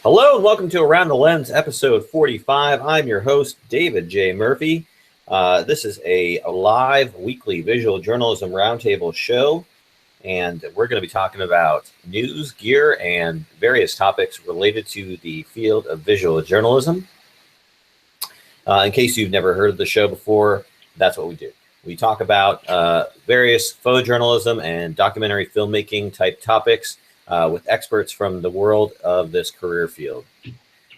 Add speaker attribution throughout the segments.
Speaker 1: Hello and welcome to Around the Lens, episode 45. I'm your host, David J. Murphy. This is a live weekly visual journalism roundtable show, and we're going to be talking about news, gear, and various topics related to the field of visual journalism. In case you've never heard of the show before, that's what we do. We talk about various photojournalism and documentary filmmaking type topics with experts from the world of this career field.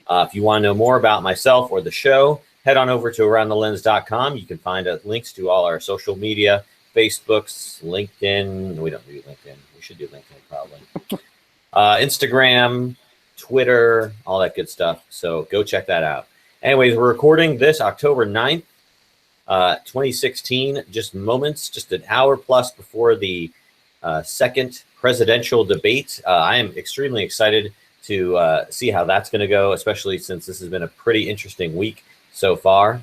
Speaker 1: If you want to know more about myself or the show, head on over to aroundthelens.com. You can find links to all our social media, Facebooks, LinkedIn. We don't do LinkedIn. We should do LinkedIn probably. Instagram, Twitter, all that good stuff. So go check that out. Anyways, we're recording this October 9th, 2016, just an hour plus before the second presidential debate. I am extremely excited to see how that's going to go, especially since this has been a pretty interesting week so far.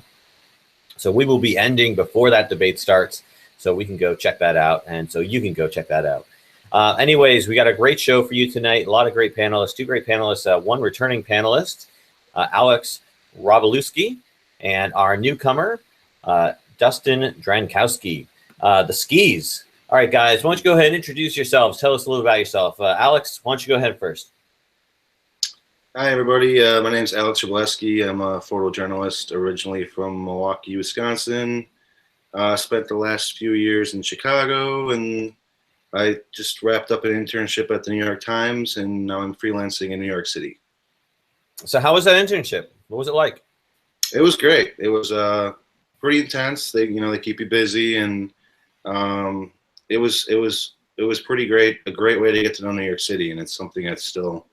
Speaker 1: So we will be ending before that debate starts, so we can go check that out, and so you can go check that out. Anyways, we got a great show for you tonight. A lot of great panelists, two great panelists, one returning panelist, Alex Robalewski, and our newcomer, Dustin Drankowski. The skis. All right, guys, why don't you go ahead and introduce yourselves? Tell us a little about yourself. Alex, why don't you go ahead first?
Speaker 2: Hi, everybody. My name's Alex Robalewski. I'm a photojournalist originally from Milwaukee, Wisconsin. Spent the last few years in Chicago, and I just wrapped up an internship at the New York Times, and now I'm freelancing in New York City.
Speaker 1: So how was that internship? What was it like?
Speaker 2: It was great. It was pretty intense. They keep you busy, and it was pretty great. A great way to get to know New York City, and it's something I'm still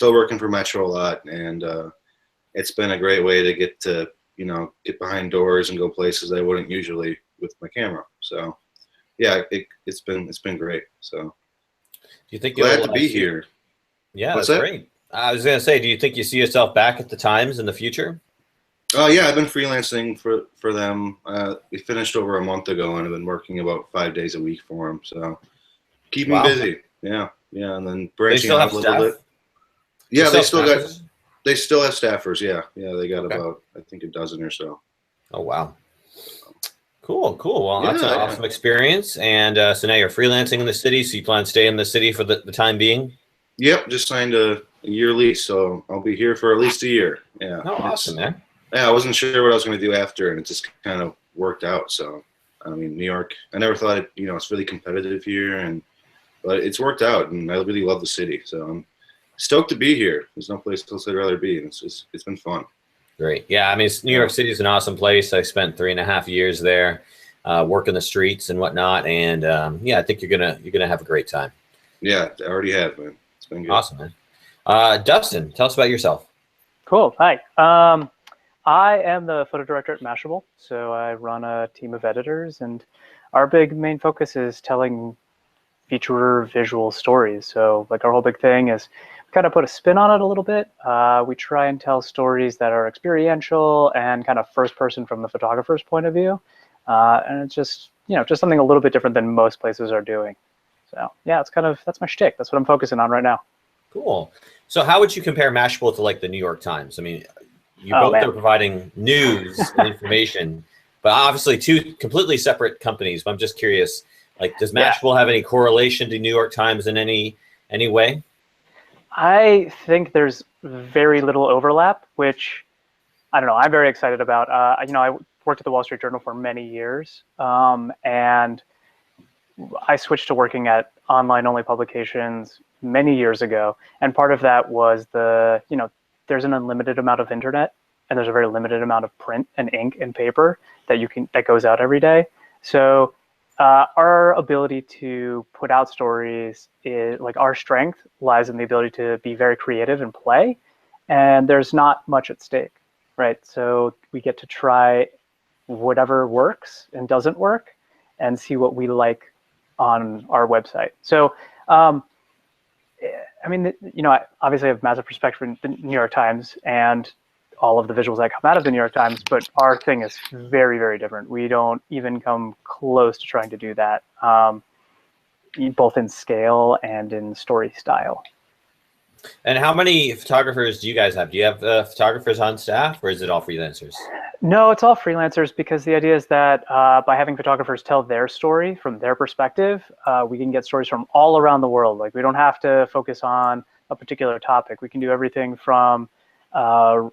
Speaker 2: working for Metro a lot, and it's been a great way to get behind doors and go places I wouldn't usually with my camera. So yeah, it's been great. So
Speaker 1: do you think
Speaker 2: glad to be here?
Speaker 1: Yeah, that's great. I was gonna say, do you think you see yourself back at the Times in the future?
Speaker 2: Oh yeah, I've been freelancing for them. We finished over a month ago, and I've been working about 5 days a week for them. So keep them busy. Yeah, and then branching out a little bit. Yeah, they still have staffers. Yeah, they got about, I think, a dozen or so.
Speaker 1: Oh wow, cool. Well, that's an awesome experience. And so now you're freelancing in the city. So you plan to stay in the city for the time being?
Speaker 2: Yep, just signed a year lease, so I'll be here for at least a year. Yeah.
Speaker 1: Oh, awesome, man.
Speaker 2: Yeah, I wasn't sure what I was going to do after, and it just kind of worked out. So, I mean, New York, I never thought it's really competitive here, but it's worked out, and I really love the city. So I'm stoked to be here. There's no place else I'd rather be, and it's been fun.
Speaker 1: Great. Yeah, I mean, New York City is an awesome place. I spent 3.5 years there, working the streets and whatnot, and I think you're gonna have a great time.
Speaker 2: Yeah, I already have, man. It's been good.
Speaker 1: Awesome, man. Dustin, tell us about yourself.
Speaker 3: Cool. Hi. I am the photo director at Mashable, so I run a team of editors, and our main focus is telling feature visual stories. So like our whole big thing is kind of put a spin on it a little bit. We try and tell stories that are experiential and kind of first person from the photographer's point of view. And it's just something a little bit different than most places are doing. So yeah, that's my shtick. That's what I'm focusing on right now.
Speaker 1: Cool. So how would you compare Mashable to like the New York Times? I mean, you both are providing news and information, but obviously two completely separate companies. But I'm just curious, like, does Mashable have any correlation to New York Times in any way?
Speaker 3: I think there's very little overlap, which I don't know. I'm very excited about. I worked at the Wall Street Journal for many years, and I switched to working at online-only publications many years ago. And part of that was there's an unlimited amount of internet, and there's a very limited amount of print and ink and paper that goes out every day. So our ability to put out stories our strength lies in the ability to be very creative and play, and there's not much at stake, right? So we get to try whatever works and doesn't work and see what we like on our website. So I mean, I obviously have massive respect for the New York Times and all of the visuals that come out of the New York Times, but our thing is very, very different. We don't even come close to trying to do that, both in scale and in story style.
Speaker 1: And how many photographers do you guys have? Do you have photographers on staff, or is it all freelancers?
Speaker 3: No, it's all freelancers because the idea is that by having photographers tell their story from their perspective, we can get stories from all around the world. Like we don't have to focus on a particular topic. We can do everything from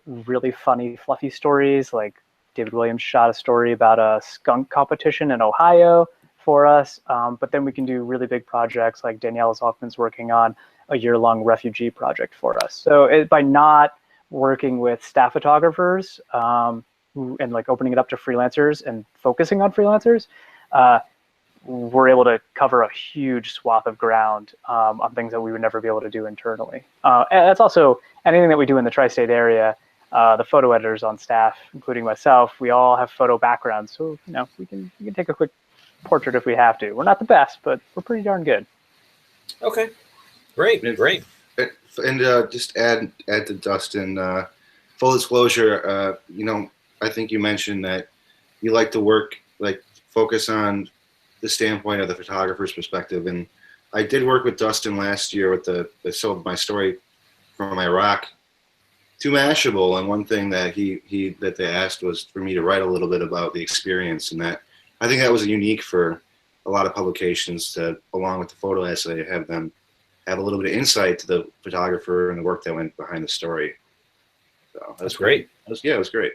Speaker 3: really funny, fluffy stories. Like David Williams shot a story about a skunk competition in Ohio for us. But then we can do really big projects like Danielle Zoffman's working on a year-long refugee project for us. So by not working with staff photographers, and like opening it up to freelancers and focusing on freelancers, we're able to cover a huge swath of ground on things that we would never be able to do internally. And that's also anything that we do in the tri-state area. The photo editors on staff, including myself, we all have photo backgrounds, so we can take a quick portrait if we have to. We're not the best, but we're pretty darn good.
Speaker 1: Okay, great.
Speaker 2: And just add to Dustin, full disclosure, I think you mentioned that you like to work, like focus on the standpoint of the photographer's perspective. And I did work with Dustin last year with I sold my story from Iraq to Mashable. And one thing that that they asked was for me to write a little bit about the experience. And that, I think that was unique for a lot of publications to, along with the photo essay, have them have a little bit of insight to the photographer and the work that went behind the story. So
Speaker 1: that's great.
Speaker 2: It was great.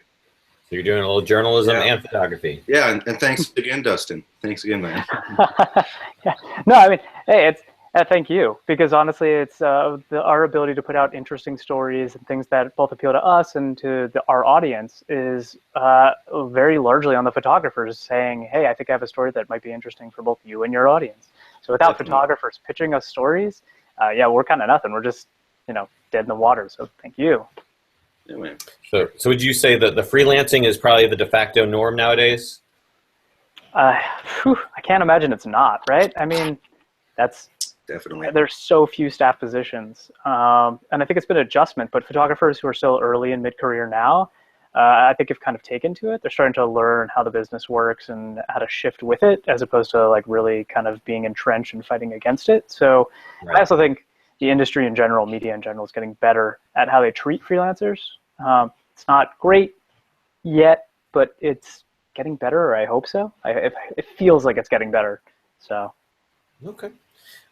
Speaker 1: So you're doing a little journalism and photography.
Speaker 2: Yeah, and thanks again, Dustin. Thanks again, man.
Speaker 3: Yeah. No, I mean, hey, it's thank you, because honestly, it's our ability to put out interesting stories and things that both appeal to us and to our audience is very largely on the photographers saying, hey, I think I have a story that might be interesting for both you and your audience. So without photographers pitching us stories, we're kind of nothing. We're just, dead in the water. So thank you.
Speaker 2: Yeah, man.
Speaker 1: So would you say that the freelancing is probably the de facto norm nowadays?
Speaker 3: I can't imagine it's not, right? I mean, that's
Speaker 2: definitely.
Speaker 3: There's so few staff positions, and I think it's been an adjustment. But photographers who are still early in mid-career now, I think have kind of taken to it. They're starting to learn how the business works and how to shift with it, as opposed to like really kind of being entrenched and fighting against it. So right. I also think the industry in general, media in general, is getting better at how they treat freelancers. It's not great yet, but it's getting better, or I hope so. It feels like it's getting better. So.
Speaker 1: Okay.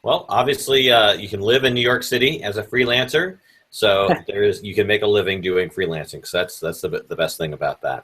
Speaker 1: Well, obviously, you can live in New York City as a freelancer, so you can make a living doing freelancing. So that's the best thing about that.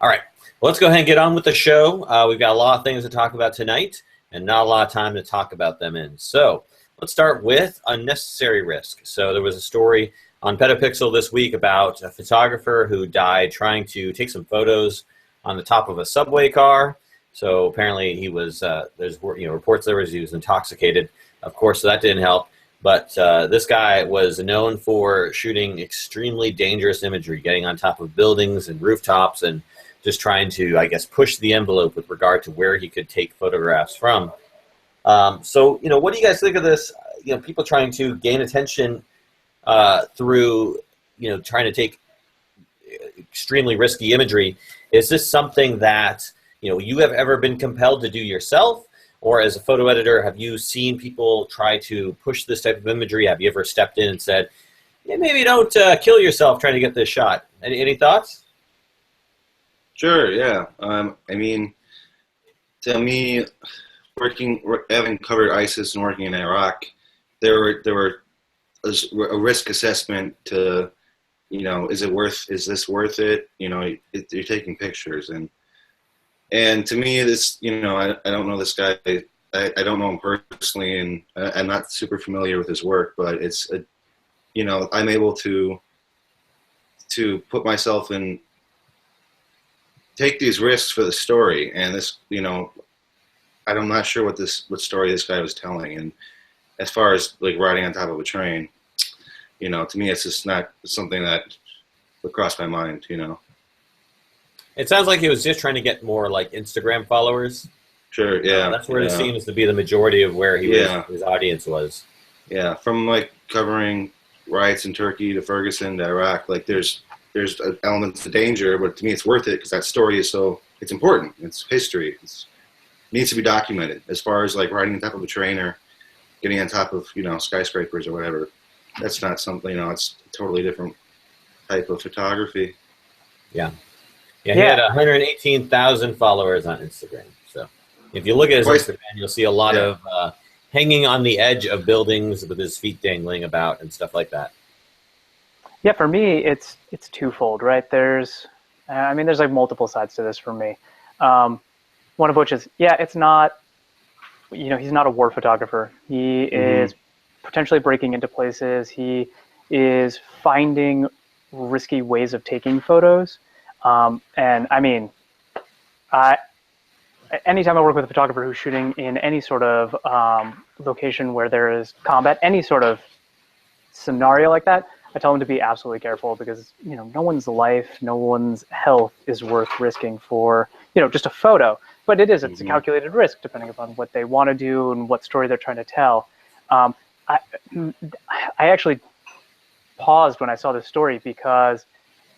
Speaker 1: All right, well, let's go ahead and get on with the show. We've got a lot of things to talk about tonight, and not a lot of time to talk about them in. So let's start with unnecessary risk. So there was a story on Petapixel this week about a photographer who died trying to take some photos on the top of a subway car. So apparently he was, there's reports there was he was intoxicated. Of course, so that didn't help. But this guy was known for shooting extremely dangerous imagery, getting on top of buildings and rooftops and just trying to, I guess, push the envelope with regard to where he could take photographs from. So, what do you guys think of this? People trying to gain attention through, trying to take extremely risky imagery. Is this something that, you have ever been compelled to do yourself? Or as a photo editor, have you seen people try to push this type of imagery? Have you ever stepped in and said, maybe don't kill yourself trying to get this shot? Any thoughts?
Speaker 2: Sure, yeah. I mean, to me, having covered ISIS and working in Iraq, there were a risk assessment to, is this worth it? You're taking pictures, and to me, this, I don't know this guy. I don't know him personally, and I'm not super familiar with his work. But it's, I'm able to put myself in, take these risks for the story. And this, I'm not sure what story this guy was telling. And as far as like riding on top of a train, to me, it's just not something that would cross my mind.
Speaker 1: It sounds like he was just trying to get more like Instagram followers.
Speaker 2: Sure, yeah.
Speaker 1: That's where it seems to be the majority of where his audience was. Yeah,
Speaker 2: from like covering riots in Turkey to Ferguson to Iraq, like there's elements of danger, but to me it's worth it because that story is it's important. It's history. It needs to be documented. As far as like riding on top of a train or getting on top of skyscrapers or whatever, that's not something, you know, it's a totally different type of photography.
Speaker 1: Yeah. Yeah, he had 118,000 followers on Instagram. So if you look at his Instagram, you'll see a lot of hanging on the edge of buildings with his feet dangling about and stuff like that.
Speaker 3: Yeah, for me, it's twofold, right? There's like multiple sides to this for me. One of which is, it's not, you know, he's not a war photographer. He is potentially breaking into places. He is finding risky ways of taking photos. And I mean, anytime I work with a photographer who's shooting in any sort of location where there is combat, any sort of scenario like that, I tell them to be absolutely careful because, you know, no one's life, no one's health is worth risking for, you know, just a photo. But it's a calculated risk depending upon what they want to do and what story they're trying to tell. I actually paused when I saw this story because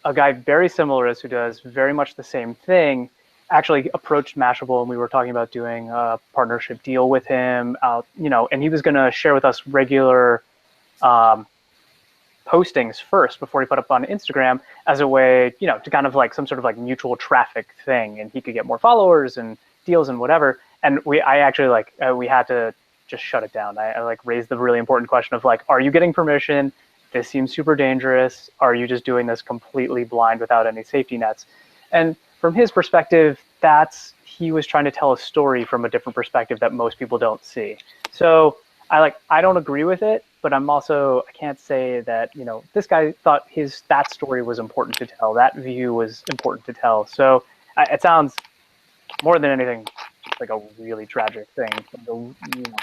Speaker 3: a guy very similar as who does very much the same thing actually approached Mashable, and we were talking about doing a partnership deal with him out, you know, and he was going to share with us regular postings first before he put up on Instagram as a way, you know, to kind of like some sort of like mutual traffic thing, and he could get more followers and deals and whatever. And I actually we had to just shut it down. I like raised the really important question of like, are you getting permission? This seems super dangerous. Are you just doing this completely blind without any safety nets? And from his perspective, he was trying to tell a story from a different perspective that most people don't see. So I don't agree with it, but I can't say that, you know, this guy thought that story was important to tell. That view was important to tell. So it sounds more than anything like a really tragic thing. You know,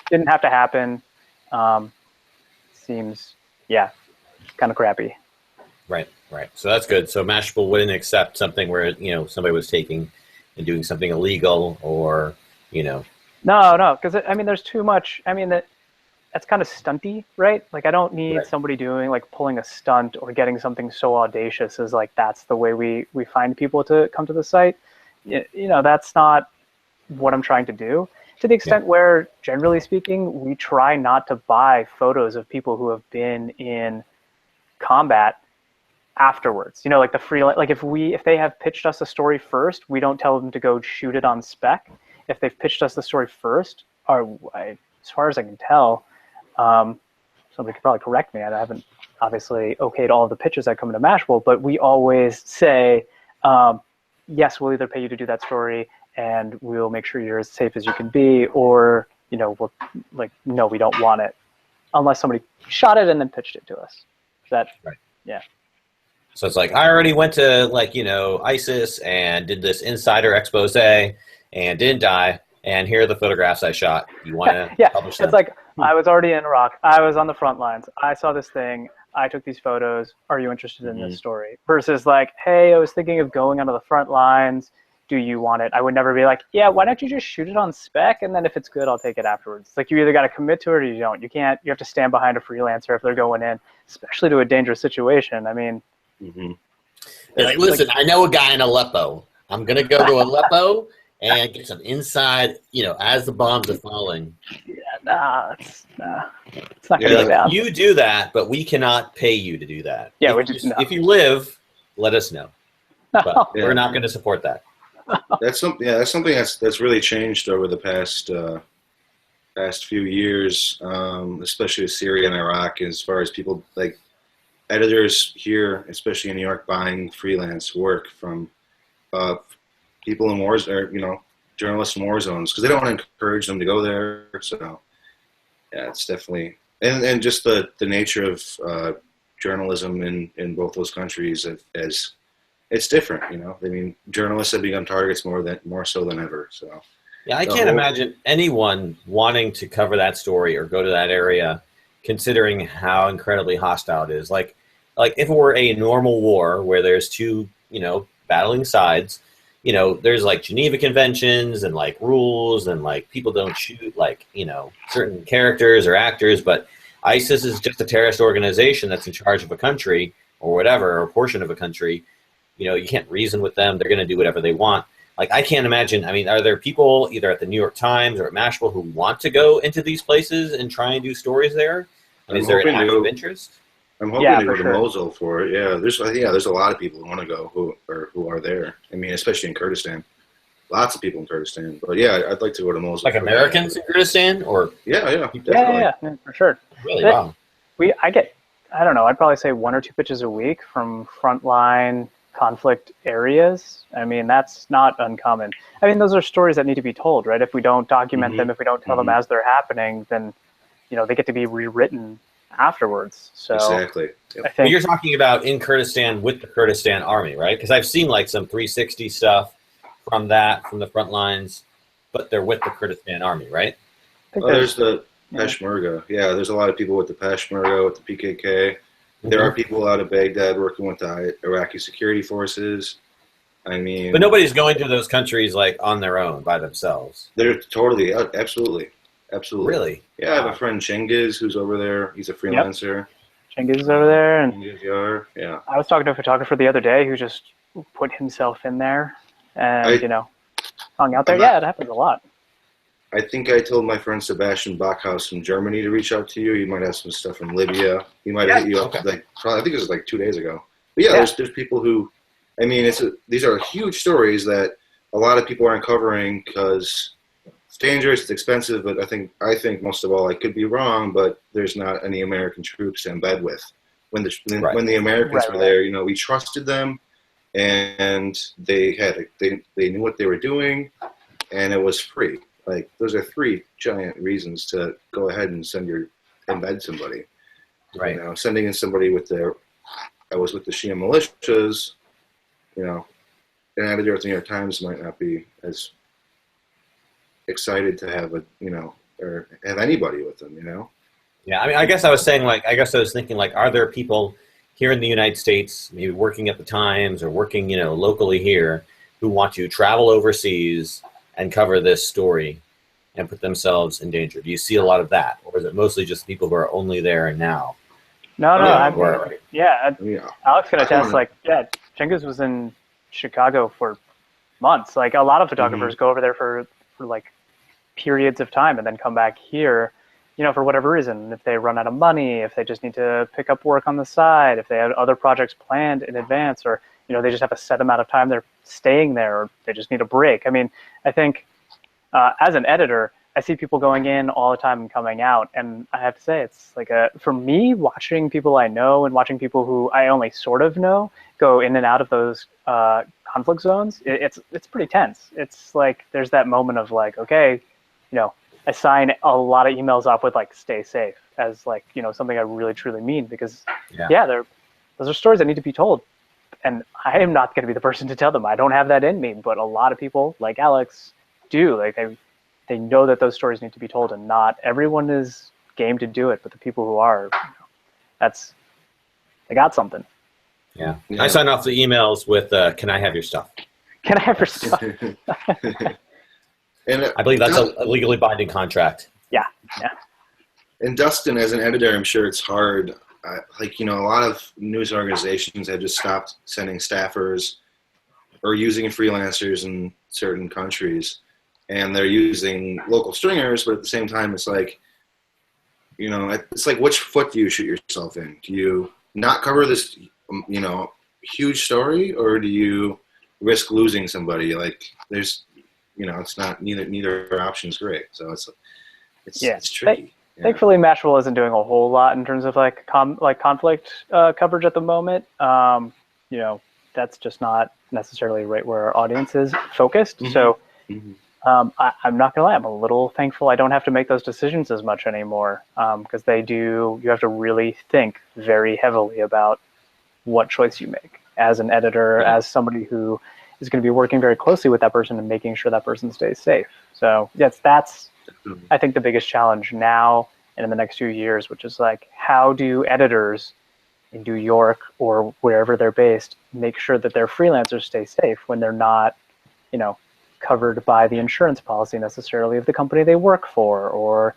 Speaker 3: didn't have to happen. Seems, kind of crappy.
Speaker 1: Right. So that's good. So Mashable wouldn't accept something where, you know, somebody was taking and doing something illegal or, you know.
Speaker 3: No, because I mean, there's too much. I mean, that's kind of stunty, right? Like, I don't need somebody doing like pulling a stunt or getting something so audacious as like that's the way we find people to come to the site. You know, that's not what I'm trying to do. To the extent where, generally speaking, we try not to buy photos of people who have been in combat afterwards. You know, like if they have pitched us a story first, we don't tell them to go shoot it on spec. If they've pitched us the story first, as far as I can tell, somebody could probably correct me. I haven't obviously okayed all of the pitches that come into Mashable, but we always say, yes, we'll either pay you to do that story and we'll make sure you're as safe as you can be, or, you know, we'll like, no, we don't want it unless somebody shot it and then pitched it to us. Yeah.
Speaker 1: So it's like, I already went to like, you know, ISIS and did this insider expose and didn't die. And here are the photographs I shot. You want to publish them?
Speaker 3: It's like, I was already in Iraq. I was on the front lines. I saw this thing. I took these photos. Are you interested in this story? Versus like, hey, I was thinking of going onto the front lines. Do you want it? I would never be like, yeah, why don't you just shoot it on spec? And then if it's good, I'll take it afterwards. It's like, you either got to commit to it or you don't. You have to stand behind a freelancer if they're going in, especially to a dangerous situation. I mean,
Speaker 1: like, listen, I know a guy in Aleppo. I'm going to go to Aleppo and get some inside, you know, as the bombs are falling.
Speaker 3: Yeah, it's not going to go down.
Speaker 1: You do that, but we cannot pay you to do that.
Speaker 3: Yeah,
Speaker 1: if you live, let us know. But we're not going to support that.
Speaker 2: That's something that's really changed over the past few years, especially with Syria and Iraq, as far as people like editors here, especially in New York, buying freelance work from people in wars, or, you know, journalists in war zones, because they don't want to encourage them to go there. So yeah, it's definitely, and just the nature of journalism in both those countries as it's different, you know. I mean, journalists have become targets more so than ever. So
Speaker 1: yeah, I can't imagine anyone wanting to cover that story or go to that area, considering how incredibly hostile it is. Like if it were a normal war where there's two, you know, battling sides, you know, there's like Geneva Conventions and like rules and like people don't shoot like, you know, certain characters or actors, but ISIS is just a terrorist organization that's in charge of a country or whatever, or a portion of a country. You know, you can't reason with them. They're going to do whatever they want. Like, I can't imagine. I mean, are there people either at the New York Times or at Mashable who want to go into these places and try and do stories there? And is there an active interest?
Speaker 2: I'm hoping
Speaker 3: Yeah,
Speaker 2: to
Speaker 3: for
Speaker 2: go to
Speaker 3: sure.
Speaker 2: Mosul for it. There's a lot of people who want to go who are there. I mean, especially in Kurdistan. Lots of people in Kurdistan. But yeah, I'd like to go to Mosul
Speaker 1: Like
Speaker 2: for that.
Speaker 1: Americans in Kurdistan, or
Speaker 2: Yeah,
Speaker 3: Yeah,
Speaker 2: definitely.
Speaker 3: yeah, for sure.
Speaker 1: really?
Speaker 3: But
Speaker 1: Wow.
Speaker 3: I get, I don't know, I'd probably say 1 or 2 pitches a week from frontline conflict areas. I mean, that's not uncommon. I mean, those are stories that need to be told, right? If we don't document
Speaker 2: Hmm.
Speaker 3: them, if we don't tell them
Speaker 2: Hmm.
Speaker 3: as they're happening, then, they get to be rewritten afterwards. So
Speaker 2: Exactly.
Speaker 3: I
Speaker 2: Yep.
Speaker 1: But
Speaker 3: think,
Speaker 1: you're talking about in Kurdistan with the Kurdistan army, right? Because I've seen like some 360 stuff from the front lines, but they're with the Kurdistan army, right?
Speaker 3: I think
Speaker 2: Oh, there's
Speaker 3: there's,
Speaker 2: the
Speaker 3: yeah.
Speaker 2: Peshmerga. Yeah, there's a lot of people with the Peshmerga, with the PKK. There
Speaker 1: Hmm.
Speaker 2: are people out of Baghdad working with the Iraqi security forces. I
Speaker 1: But
Speaker 2: mean,
Speaker 1: nobody's going to those countries like on their own by themselves.
Speaker 2: they're totally, absolutely, absolutely.
Speaker 1: Really?
Speaker 2: Yeah, I have a friend Chengiz who's over there. He's a
Speaker 3: Yep,
Speaker 2: freelancer.
Speaker 3: Chingiz is over there. And
Speaker 2: Chengiz Yar. Yeah.
Speaker 3: I was talking to a photographer the other day who just put himself in there and,
Speaker 2: I
Speaker 3: hung out there.
Speaker 2: I'm
Speaker 3: Yeah,
Speaker 2: not.
Speaker 3: it happens a lot.
Speaker 2: I think I told my friend Sebastian Bachhaus from Germany to reach out to you. He might have some stuff from Libya. He might have hit you up
Speaker 1: Okay.
Speaker 2: like probably. I think it was like 2 days ago. But yeah,
Speaker 3: Yeah.
Speaker 2: there's people who. I mean, these are huge stories that a lot of people aren't covering because it's dangerous, it's expensive. But I think most of all, I could be wrong, but there's not any American troops to embed with. When
Speaker 1: Right.
Speaker 2: the Americans
Speaker 3: Right,
Speaker 2: were
Speaker 3: right.
Speaker 2: there, we trusted them, and they knew what they were doing, and it was free. Like those are three giant reasons to go ahead and embed somebody.
Speaker 1: Right.
Speaker 2: Sending in somebody I was with the Shia militias, an editor at the New York Times might not be as excited to have or have anybody with them.
Speaker 1: Yeah. I mean, I guess I was thinking like, are there people here in the United States, maybe working at the Times or working, locally here, who want to travel overseas and cover this story and put themselves in danger? Do you see a lot of that, or is it mostly just people who are only there and now?
Speaker 3: No, no,
Speaker 2: Yeah,
Speaker 3: Alex can
Speaker 2: I
Speaker 3: attest.
Speaker 2: wanna-
Speaker 3: Chingiz was in Chicago for months. Like a lot of photographers go over there for like periods of time and then come back here, for whatever reason. If they run out of money, if they just need to pick up work on the side, if they have other projects planned in advance, or they just have a set amount of time they're staying there, or they just need a break. I mean, I think as an editor, I see people going in all the time and coming out, and I have to say, it's like for me, watching people I know and watching people who I only sort of know go in and out of those conflict zones. It's pretty tense. It's like there's that moment of like, okay, I sign a lot of emails off with like "stay safe" as like something I really truly mean, because those are stories that need to be told, and I am not going to be the person to tell them. I don't have that in me, but a lot of people like Alex do. Like they know that those stories need to be told, and not everyone is game to do it, but the people who are, they got something.
Speaker 1: Yeah.
Speaker 2: Yeah.
Speaker 1: I sign off the emails with, "Can I have your stuff?"
Speaker 3: Can I have your stuff?
Speaker 2: And
Speaker 1: I believe that's a legally binding contract.
Speaker 3: Yeah.
Speaker 2: And Dustin, as an editor, I'm sure it's hard. A lot of news organizations have just stopped sending staffers or using freelancers in certain countries, and they're using local stringers. But at the same time, it's like, which foot do you shoot yourself in? Do you not cover this, huge story, or do you risk losing somebody? Like, there's, it's not neither option is great. So it's tricky.
Speaker 3: Thankfully, Mashable isn't doing a whole lot in terms of like conflict coverage at the moment. That's just not necessarily right where our audience is focused.
Speaker 2: Mm-hmm.
Speaker 3: So
Speaker 2: Mm-hmm.
Speaker 3: I'm not gonna lie, I'm a little thankful I don't have to make those decisions as much anymore, because you have to really think very heavily about what choice you make as an editor, as somebody who is going to be working very closely with that person and making sure that person stays safe. So yes, that's I think the biggest challenge now and in the next few years, which is like, how do editors in New York or wherever they're based make sure that their freelancers stay safe when they're not, covered by the insurance policy necessarily of the company they work for, or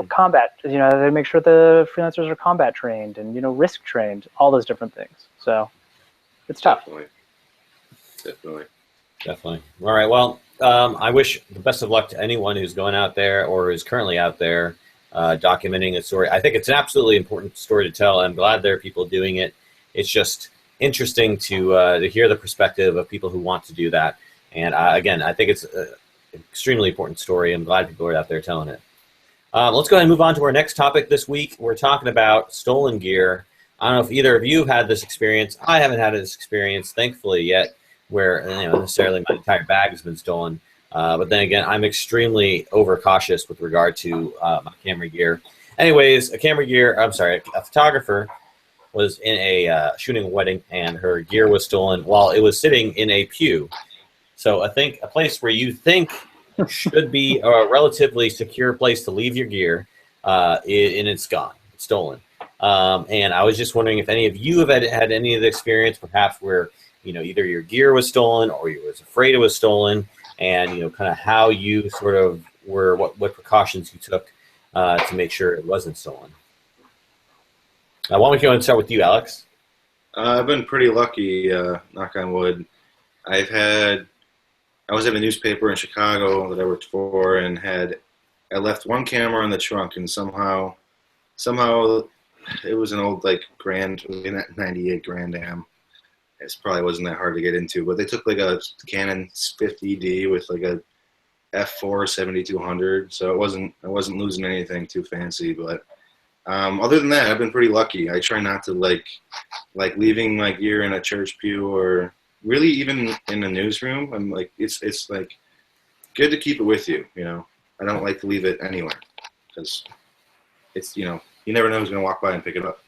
Speaker 3: combat. They make sure the freelancers are combat trained and risk trained, all those different things. So it's tough.
Speaker 2: Definitely.
Speaker 1: All right. Well, I wish the best of luck to anyone who's going out there or is currently out there documenting a story. I think it's an absolutely important story to tell. I'm glad there are people doing it. It's just interesting to hear the perspective of people who want to do that. And again, I think it's an extremely important story. I'm glad people are out there telling it. Let's go ahead and move on to our next topic this week. We're talking about stolen gear. I don't know if either of you have had this experience. I haven't had this experience, thankfully, yet, where necessarily my entire bag has been stolen. But then again, I'm extremely overcautious with regard to my camera gear. Anyways, a photographer was in a shooting a wedding, and her gear was stolen while it was sitting in a pew. So I think a place where you think should be a relatively secure place to leave your gear, and it's gone. It's stolen. And I was just wondering if any of you have had any of the experience, perhaps where either your gear was stolen or you was afraid it was stolen, and kind of how you sort of were, what precautions you took to make sure it wasn't stolen. Why don't we go and start with you, Alex?
Speaker 2: I've been pretty lucky, knock on wood. I was at a newspaper in Chicago that I worked for, and I left one camera in the trunk, and somehow it was an old Grand 98 Grand Am. It probably wasn't that hard to get into, but they took a Canon 50D with a f4 7200, so I wasn't losing anything too fancy. But other than that, I've been pretty lucky. I try not to leaving my gear in a church pew, or really even in a newsroom. I'm it's good to keep it with you. I don't like to leave it anywhere, because it's you never know who's gonna walk by and pick it up.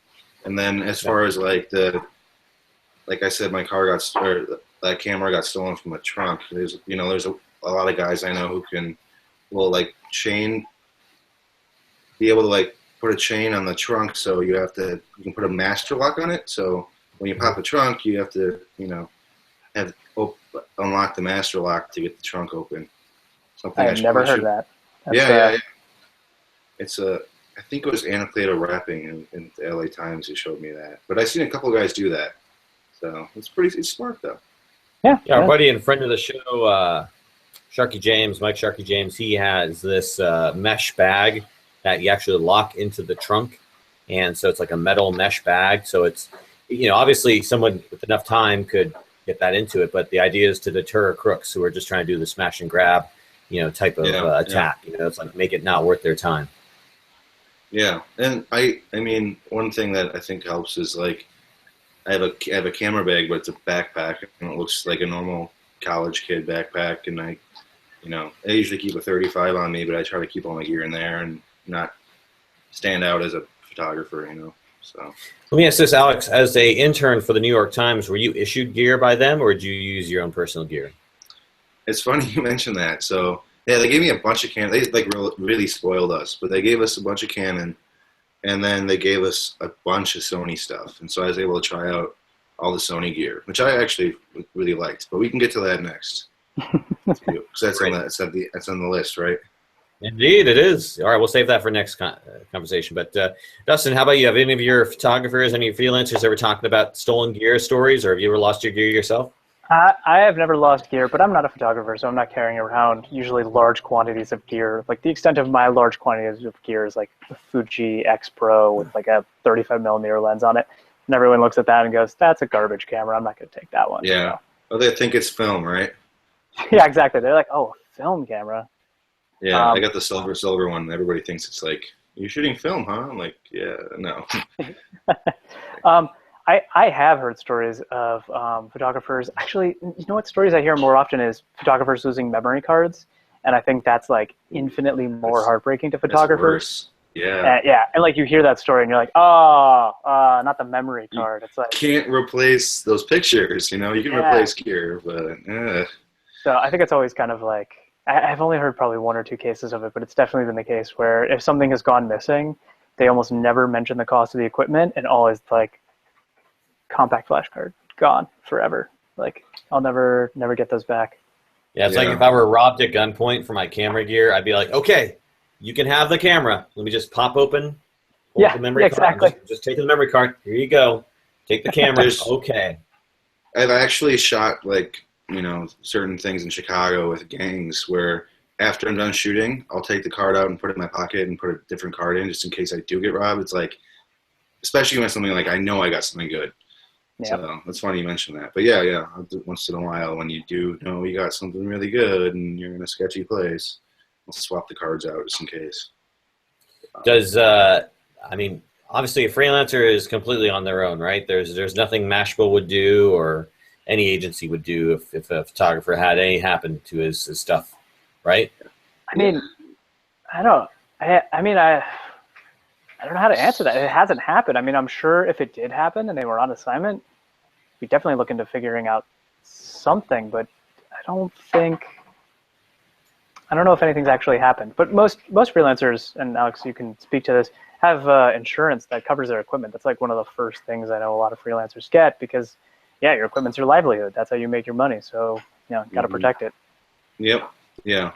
Speaker 2: And then as far as like I said, that camera got stolen from a trunk. There's a lot of guys I know who will be able to put a chain on the trunk, so you can put a master lock on it. So when you pop the trunk, you have to unlock the master lock to get the trunk open.
Speaker 3: I've never heard that.
Speaker 2: Yeah. It's I think it was Anna Plato Rapping in the LA Times who showed me that. But I've seen a couple of guys do that. So it's smart though.
Speaker 3: Yeah.
Speaker 1: Our buddy and friend of the show, Mike Sharky James, he has this mesh bag that you actually lock into the trunk. And so it's like a metal mesh bag. So it's, obviously someone with enough time could get that into it. But the idea is to deter crooks who are just trying to do the smash and grab, type of attack. It's make it not worth their time.
Speaker 2: Yeah. And I mean, one thing that I think helps is I have a camera bag, but it's a backpack, and it looks like a normal college kid backpack. And I usually keep a 35 on me, but I try to keep all my gear in there and not stand out as a photographer, So
Speaker 1: let me ask this, Alex. As a intern for the New York Times, were you issued gear by them, or did you use your own personal gear?
Speaker 2: It's funny you mentioned that. So yeah, they gave me a bunch of Canon. They really spoiled us, but they gave us a bunch of Canon. And then they gave us a bunch of Sony stuff. And so I was able to try out all the Sony gear, which I actually really liked. But we can get to that next. Because that's on the list, right?
Speaker 1: Indeed, it is. All right, we'll save that for next conversation. But Dustin, how about you? Have any of your photographers, any freelancers ever talked about stolen gear stories, or have you ever lost your gear yourself?
Speaker 3: I have never lost gear, but I'm not a photographer, so I'm not carrying around usually large quantities of gear. The extent of my large quantities of gear is a Fuji X Pro with a 35mm lens on it. And everyone looks at that and goes, that's a garbage camera. I'm not going to take that one.
Speaker 2: Yeah. Well, they think it's film, right?
Speaker 3: Yeah, exactly. They're like, oh, a film camera.
Speaker 2: Yeah, I got the silver one. Everybody thinks it's you're shooting film, huh? I'm like, yeah, no.
Speaker 3: I have heard stories of photographers. Actually, what stories I hear more often is photographers losing memory cards, and I think that's infinitely more heartbreaking to photographers.
Speaker 2: Yeah.
Speaker 3: And you hear that story and you're like, oh, not the memory card. It's
Speaker 2: can't replace those pictures. You can replace gear, but.
Speaker 3: So I think it's always kind of I've only heard probably one or two cases of it, but it's definitely been the case where if something has gone missing, they almost never mention the cost of the equipment, and always compact flash card gone forever. I'll never get those back.
Speaker 1: Yeah, it's if I were robbed at gunpoint for my camera gear, I'd be like, okay, you can have the camera. Let me just pop open the memory card. Just take the memory card. Here you go. Take the camera. Okay.
Speaker 2: I've actually shot certain things in Chicago with gangs where after I'm done shooting, I'll take the card out and put it in my pocket and put a different card in just in case I do get robbed. It's like, especially when something like I know I got something good.
Speaker 3: Yep.
Speaker 2: So that's funny you mentioned that. But yeah, I'll do it once in a while when you do know you got something really good and you're in a sketchy place, I'll swap the cards out just in case.
Speaker 1: Does I mean, obviously a freelancer is completely on their own, right? There's nothing Mashable would do or any agency would do if a photographer had any happen to his stuff, right?
Speaker 3: I mean, I don't know how to answer that. It hasn't happened. I mean, I'm sure if it did happen and they were on assignment, we definitely look into figuring out something, but I don't know if anything's actually happened. But most freelancers, and Alex, you can speak to this, have insurance that covers their equipment. That's like one of the first things I know a lot of freelancers get because, yeah, your equipment's your livelihood. That's how you make your money. So, got to protect it.
Speaker 2: Yep. Yeah.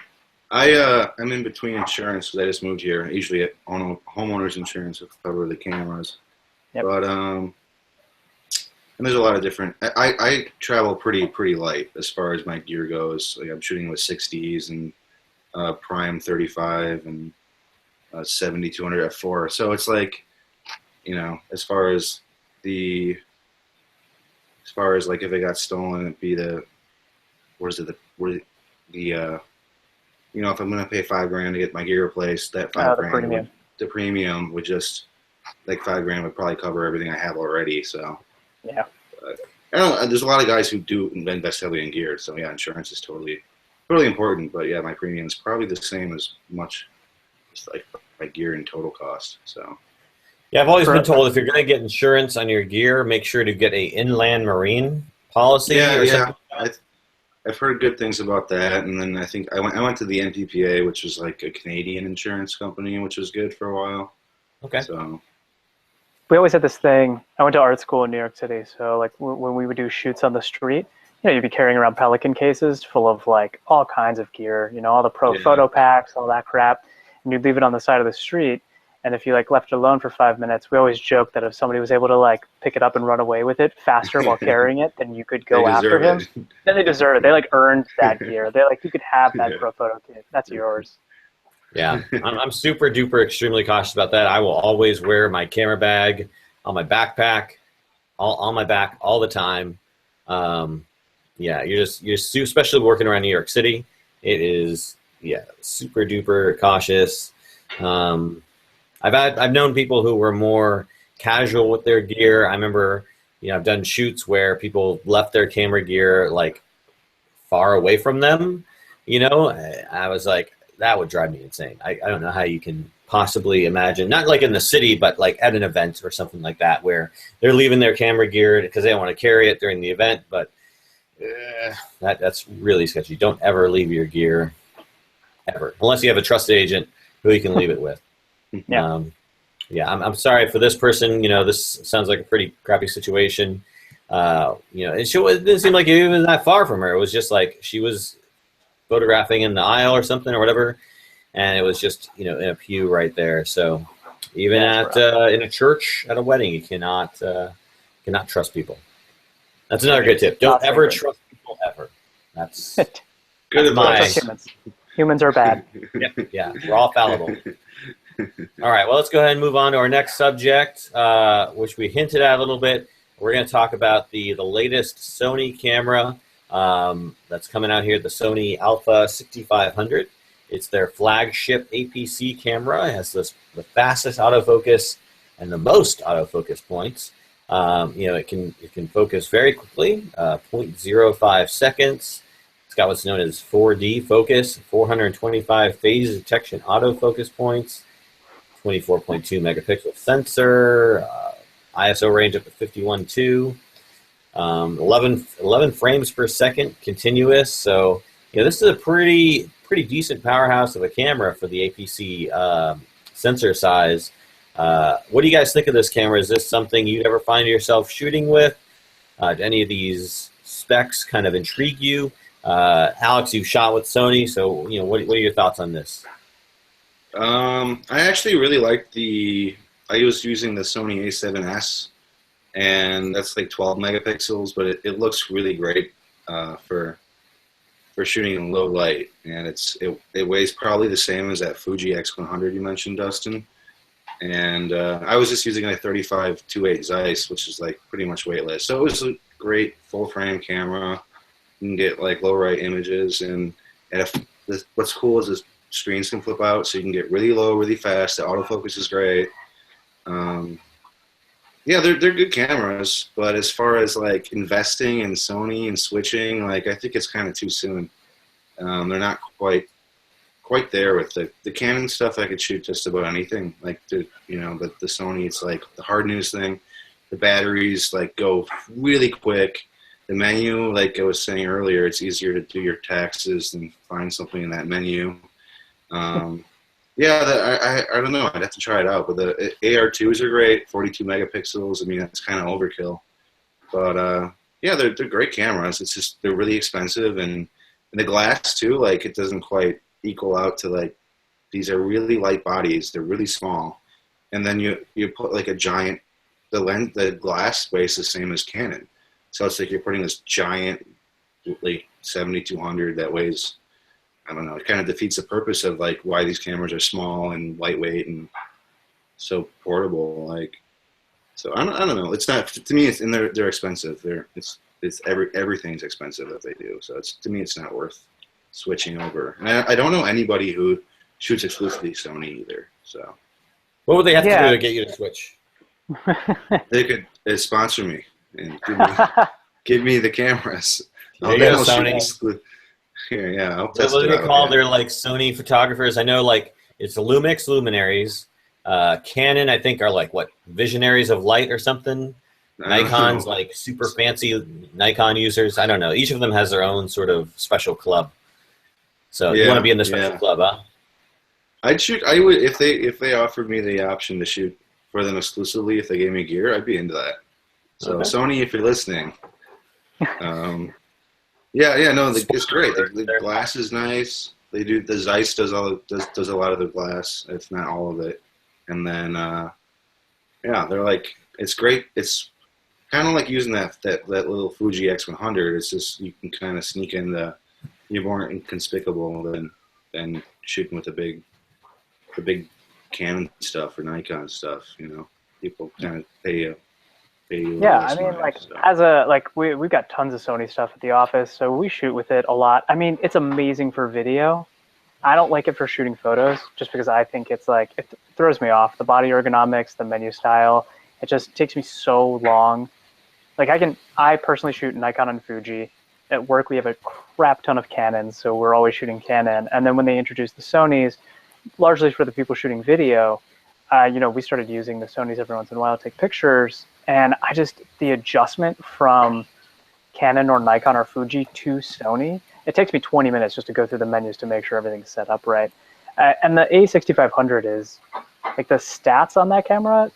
Speaker 2: I'm in between insurance because I just moved here. Usually on homeowners insurance to cover the cameras.
Speaker 3: Yep.
Speaker 2: But and there's a lot of different. I travel pretty light as far as my gear goes. Like I'm shooting with 60s and prime 35 and 70-200 f4. So it's like, as far as like if it got stolen, it'd be if I'm going to pay $5,000 to get my gear replaced, that the premium would just, like $5,000 would probably cover everything I have already. So
Speaker 3: yeah,
Speaker 2: I don't know. There's a lot of guys who do invest heavily in gear. So yeah, insurance is totally important. But yeah, my premium is probably the same as much as like my gear and total cost. So
Speaker 1: yeah, I've always been told if you're going to get insurance on your gear, make sure to get a inland marine policy.
Speaker 2: Yeah. I've heard good things about that, and then I think I went to the NPPA, which was like a Canadian insurance company, which was good for a while.
Speaker 1: Okay.
Speaker 2: So
Speaker 3: we always had this thing. I went to art school in New York City, so like when we would do shoots on the street, you'd be carrying around Pelican cases full of like all kinds of gear, all the pro photo packs, all that crap, and you'd leave it on the side of the street. And if you like left it alone for 5 minutes, we always joke that if somebody was able to like pick it up and run away with it faster while carrying it, then you could go after him. Then they deserve it. They like earned that gear. They're like, you could have that pro photo kit. That's yours.
Speaker 1: Yeah, I'm super duper extremely cautious about that. I will always wear my camera bag on my backpack, on my back all the time. Yeah, you're especially working around New York City. It is super duper cautious. I've known people who were more casual with their gear. I remember, I've done shoots where people left their camera gear like far away from them. I was like, that would drive me insane. I don't know how you can possibly imagine, not like in the city, but like at an event or something like that, where they're leaving their camera gear because they don't want to carry it during the event. But that's really sketchy. Don't ever leave your gear ever, unless you have a trusted agent who you can leave it with.
Speaker 3: Yeah.
Speaker 1: I'm sorry for this person. This sounds like a pretty crappy situation. And it didn't seem like it was that far from her. It was just like she was photographing in the aisle or something or whatever, and it was just in a pew right there. So even in a church at a wedding, you cannot trust people. That's another good tip. Don't ever trust people ever. That's
Speaker 2: good advice.
Speaker 3: Humans are bad.
Speaker 1: Yeah, we're all fallible. All right, well, let's go ahead and move on to our next subject, which we hinted at a little bit. We're going to talk about the latest Sony camera that's coming out here, the Sony Alpha 6500. It's their flagship APC camera. It has the fastest autofocus and the most autofocus points. It can focus very quickly, 0.05 seconds. It's got what's known as 4D focus, 425 phase detection autofocus points, 24.2 megapixel sensor, ISO range up to 51.2, 11 frames per second continuous. So this is a pretty decent powerhouse of a camera for the APC sensor size. What do you guys think of this camera? Is this something you'd ever find yourself shooting with? Do any of these specs kind of intrigue you? Alex, you've shot with Sony, so what are your thoughts on this?
Speaker 2: I actually really liked I was using the Sony A7S, and that's like 12 megapixels, but it looks really great for for shooting in low light, and it weighs probably the same as that Fuji X100 you mentioned, Dustin. And I was just using a 35 2.8 Zeiss, which is like pretty much weightless. So it was a great full frame camera. You can get like low light images, and what's cool is the screens can flip out, so you can get really low, really fast. The autofocus is great. Yeah, they're good cameras, but as far as like investing in Sony and switching, like I think it's kind of too soon. They're not quite there with the Canon stuff. I could shoot just about anything. Like but the Sony, it's like the hard news thing. The batteries like go really quick. The menu, like I was saying earlier, it's easier to do your taxes than find something in that menu. Yeah, I don't know. I'd have to try it out. But the AR2s are great, 42 megapixels. I mean, that's kind of overkill. But yeah, they're great cameras. It's just they're really expensive, and the glass too. Like it doesn't quite equal out to like these are really light bodies. They're really small, and then you put like a giant. The glass weighs the same as Canon, so it's like you're putting this giant like 7200 that weighs. I don't know. It kind of defeats the purpose of like why these cameras are small and lightweight and so portable. Like, so I don't know. It's not to me. It's and they're expensive. Everything's expensive that they do. So to me, it's not worth switching over. And I don't know anybody who shoots exclusively Sony either. So
Speaker 1: what would they have to do to get you to switch?
Speaker 2: They could sponsor me and give me the cameras.
Speaker 1: There you go, Sony.
Speaker 2: Yeah, I'll
Speaker 1: test what do they call their like Sony photographers? I know like it's Lumix luminaries. Canon, I think, are like what visionaries of light or something. Nikon's like super fancy Nikon users. I don't know. Each of them has their own sort of special club. So you want to be in the special club, huh?
Speaker 2: I'd shoot. I would if they offered me the option to shoot for them exclusively. If they gave me gear, I'd be into that. So Sony, if you're listening. Yeah, no, it's great. The glass is nice. They do the Zeiss does a lot of the glass, if not all of it. And then they're like it's great. It's kind of like using that little Fuji X100. It's just you can kind of sneak in you're more inconspicuous than shooting with the big Canon stuff or Nikon stuff. People kind of pay you.
Speaker 3: Yeah, I mean, like we've got tons of Sony stuff at the office, so we shoot with it a lot. I mean, it's amazing for video. I don't like it for shooting photos, just because I think it's like it throws me off. The body ergonomics, the menu style, it just takes me so long. Like I personally shoot Nikon and Fuji. At work, we have a crap ton of Canons, so we're always shooting Canon. And then when they introduced the Sonys, largely for the people shooting video, we started using the Sonys every once in a while to take pictures. And the adjustment from Canon or Nikon or Fuji to Sony, it takes me 20 minutes just to go through the menus to make sure everything's set up right. And the A6500 is, like the stats on that camera,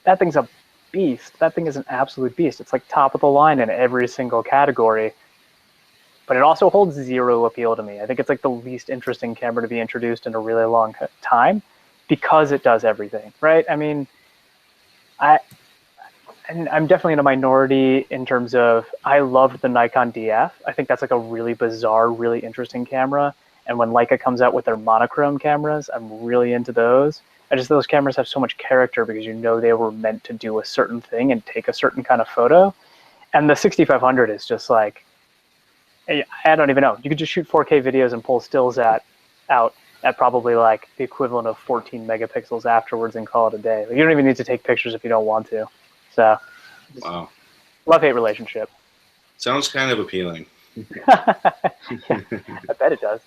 Speaker 3: that thing's a beast. That thing is an absolute beast. It's like top of the line in every single category. But it also holds zero appeal to me. I think it's like the least interesting camera to be introduced in a really long time because it does everything, right? I mean, I'm definitely in a minority in terms of I loved the Nikon DF. I think that's like a really bizarre, really interesting camera. And when Leica comes out with their monochrome cameras, I'm really into those. Those cameras have so much character because they were meant to do a certain thing and take a certain kind of photo. And the 6500 is just like, I don't even know. You could just shoot 4K videos and pull stills out at probably like the equivalent of 14 megapixels afterwards and call it a day. Like, you don't even need to take pictures if you don't want to. So,
Speaker 2: wow,
Speaker 3: love-hate relationship.
Speaker 2: Sounds kind of appealing.
Speaker 3: I bet it does.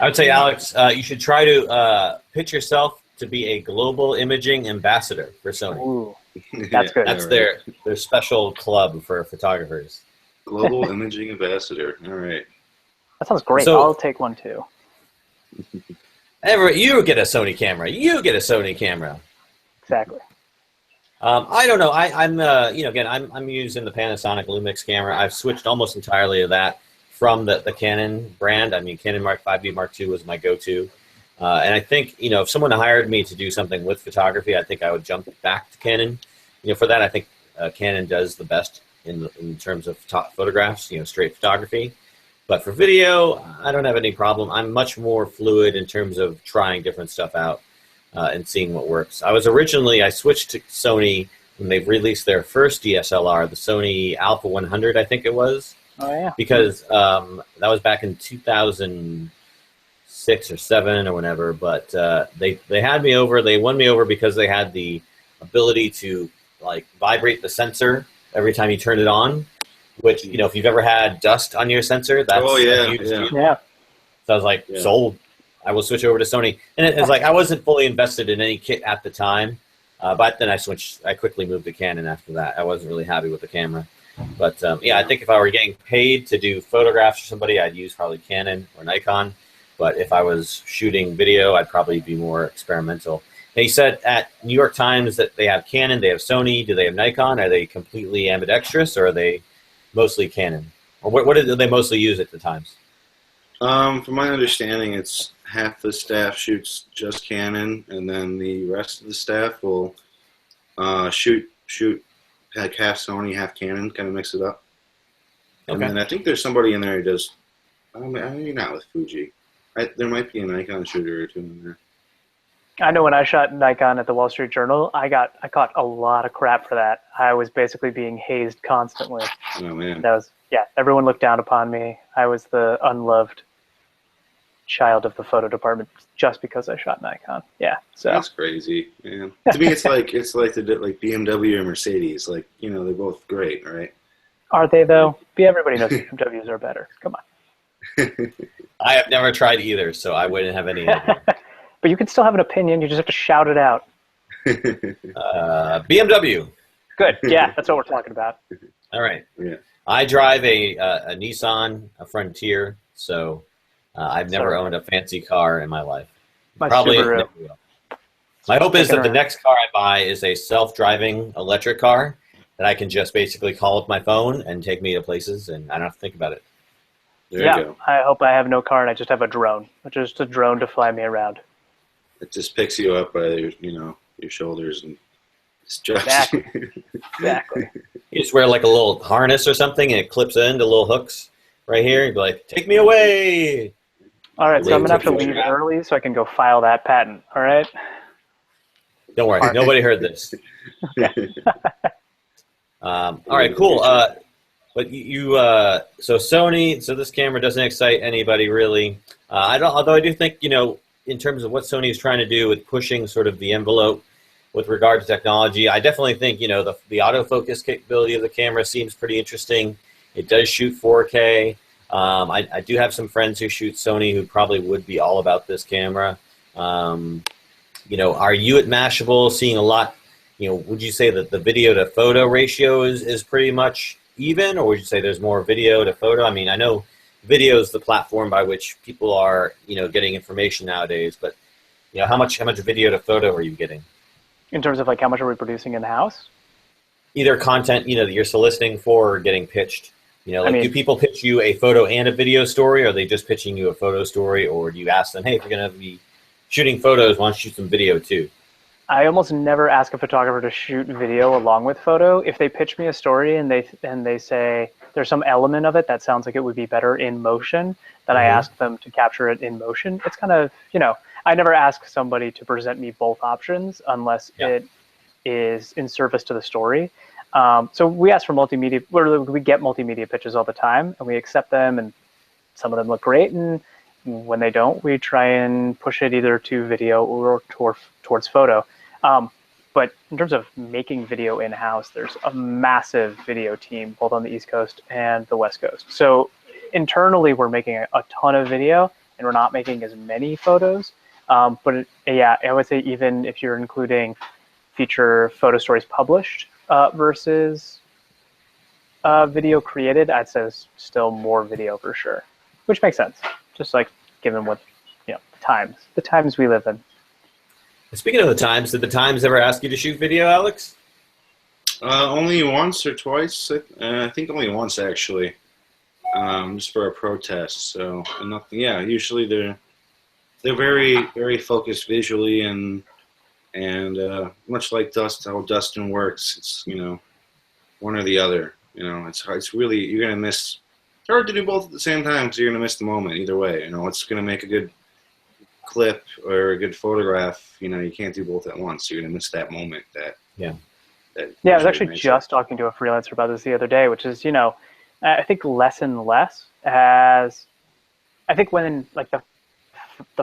Speaker 1: I would say, Alex, you should try to pitch yourself to be a global imaging ambassador for Sony.
Speaker 3: Ooh, that's good.
Speaker 1: That's their special club for photographers.
Speaker 2: Global imaging ambassador. All right.
Speaker 3: That sounds great. So, I'll take one too.
Speaker 1: You get a Sony camera. You get a Sony camera.
Speaker 3: Exactly.
Speaker 1: I don't know. I'm using the Panasonic Lumix camera. I've switched almost entirely to that from the Canon brand. I mean, Canon Mark 5D Mark II was my go-to. And I think, if someone hired me to do something with photography, I think I would jump back to Canon. For that, I think Canon does the best in terms of photographs, straight photography. But for video, I don't have any problem. I'm much more fluid in terms of trying different stuff out and seeing what works. I switched to Sony when they released their first DSLR, the Sony Alpha 100, I think it was.
Speaker 3: Oh, yeah.
Speaker 1: Because that was back in 2006 or 7 or whenever. But they had me over. They won me over because they had the ability to like vibrate the sensor every time you turn it on. Which, you know, if you've ever had dust on your sensor, that's a huge deal.
Speaker 3: Yeah.
Speaker 1: So I was like, sold. I will switch over to Sony. And it's like I wasn't fully invested in any kit at the time. But then I quickly moved to Canon after that. I wasn't really happy with the camera. But, I think if I were getting paid to do photographs for somebody, I'd use probably Canon or Nikon. But if I was shooting video, I'd probably be more experimental. Now, you said at New York Times that they have Canon, they have Sony. Do they have Nikon? Are they completely ambidextrous, or are they mostly Canon? Or what do they mostly use at the Times?
Speaker 2: From my understanding, it's half the staff shoots just Canon, and then the rest of the staff will shoot like half Sony, half Canon, kind of mix it up. Okay. And then I think there's somebody in there who does, maybe not with Fuji. There might be a Nikon shooter or two in there.
Speaker 3: I know when I shot Nikon at the Wall Street Journal, I caught a lot of crap for that. I was basically being hazed constantly.
Speaker 2: Oh, man.
Speaker 3: Everyone looked down upon me. I was the unloved child of the photo department just because I shot Nikon. Yeah, so
Speaker 2: that's crazy, man. To me, it's like BMW or Mercedes. Like, you know, they're both great, right?
Speaker 3: Are they though? Everybody knows BMWs are better. Come on.
Speaker 1: I have never tried either, so I wouldn't have any idea.
Speaker 3: But you can still have an opinion. You just have to shout it out.
Speaker 1: BMW.
Speaker 3: Good. Yeah, that's what we're talking about.
Speaker 1: All right.
Speaker 2: Yeah.
Speaker 1: I drive a Nissan, a Frontier, so I've never owned a fancy car in my life. Probably never will. My hope is that the next car I buy is a self-driving electric car that I can just basically call up my phone and take me to places, and I don't have to think about it.
Speaker 2: There you go.
Speaker 3: I hope I have no car and I just have a drone. Just a drone to fly me around.
Speaker 2: It just picks you up by your shoulders and straps.
Speaker 3: Exactly.
Speaker 1: You just wear like a little harness or something, and it clips into little hooks right here. And be like, "Take me away."
Speaker 3: All right, so I'm gonna have to leave early so I can go file that patent. All right.
Speaker 1: Don't worry, nobody heard this.
Speaker 3: Okay.
Speaker 1: All right, cool. But so Sony, so this camera doesn't excite anybody really. Although I do think, in terms of what Sony is trying to do with pushing sort of the envelope with regard to technology, I definitely think, the autofocus capability of the camera seems pretty interesting. It does shoot 4K. I do have some friends who shoot Sony who probably would be all about this camera. Are you at Mashable seeing a lot? Would you say that the video to photo ratio is pretty much even, or would you say there's more video to photo? I mean, I know video is the platform by which people are, getting information nowadays, but how much video to photo are you getting?
Speaker 3: In terms of like how much are we producing in the house?
Speaker 1: Either content, that you're soliciting for or getting pitched. Do people pitch you a photo and a video story, or are they just pitching you a photo story, or do you ask them, hey, if you're going to be shooting photos, why don't you shoot some video too?
Speaker 3: I almost never ask a photographer to shoot video along with photo. If they pitch me a story and they say there's some element of it that sounds like it would be better in motion, then I ask them to capture it in motion. It's kind of, I never ask somebody to present me both options unless it is in service to the story. So we ask for multimedia, we get multimedia pitches all the time, and we accept them, and some of them look great, and when they don't, we try and push it either to video or towards photo. But in terms of making video in-house, there's a massive video team, both on the East Coast and the West Coast. So internally, we're making a ton of video, and we're not making as many photos. But I would say even if you're including feature photo stories published versus video created, I'd say there's still more video for sure, which makes sense. Just like given what, the times we live in.
Speaker 1: Speaking of the Times, did the Times ever ask you to shoot video, Alex?
Speaker 2: Only once or twice. I think only once actually, just for a protest. So nothing. Yeah, usually they're very very focused visually and much like how Dustin works. It's one or the other. It's hard. It's really, you're gonna miss hard to do both at the same time because you're going to miss the moment either way. You know, what's going to make a good clip or a good photograph, you know, you can't do both at once. You're going to miss that moment
Speaker 3: yeah, I was actually just talking to a freelancer about this the other day, which is, you know, I think less and less as, I think when like the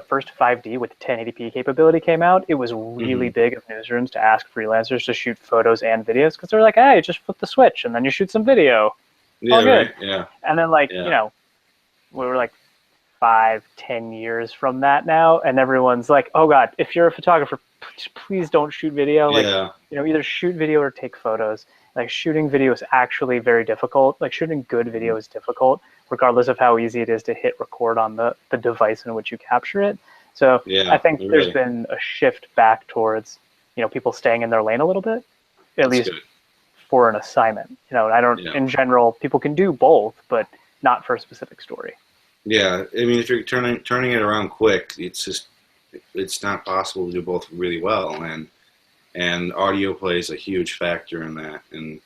Speaker 3: first 5D with 1080p capability came out, it was really big of newsrooms to ask freelancers to shoot photos and videos because they're like, hey, just flip the switch and then you shoot some video.
Speaker 2: Yeah,
Speaker 3: all good.
Speaker 2: right. Yeah.
Speaker 3: And then like, you know, we were like 5-10 years from that now, and everyone's like, oh God, if you're a photographer, please don't shoot video. Like, you know, either shoot video or take photos. Like shooting video is actually very difficult. Like shooting good video is difficult, regardless of how easy it is to hit record on the device in which you capture it. So I think there's been a shift back towards, you know, people staying in their lane a little bit, at least for an assignment. You know, I don't, in general, people can do both, but not for a specific story.
Speaker 2: Yeah, I mean, if you're turning it around quick, it's not possible to do both really well, and audio plays a huge factor in that. And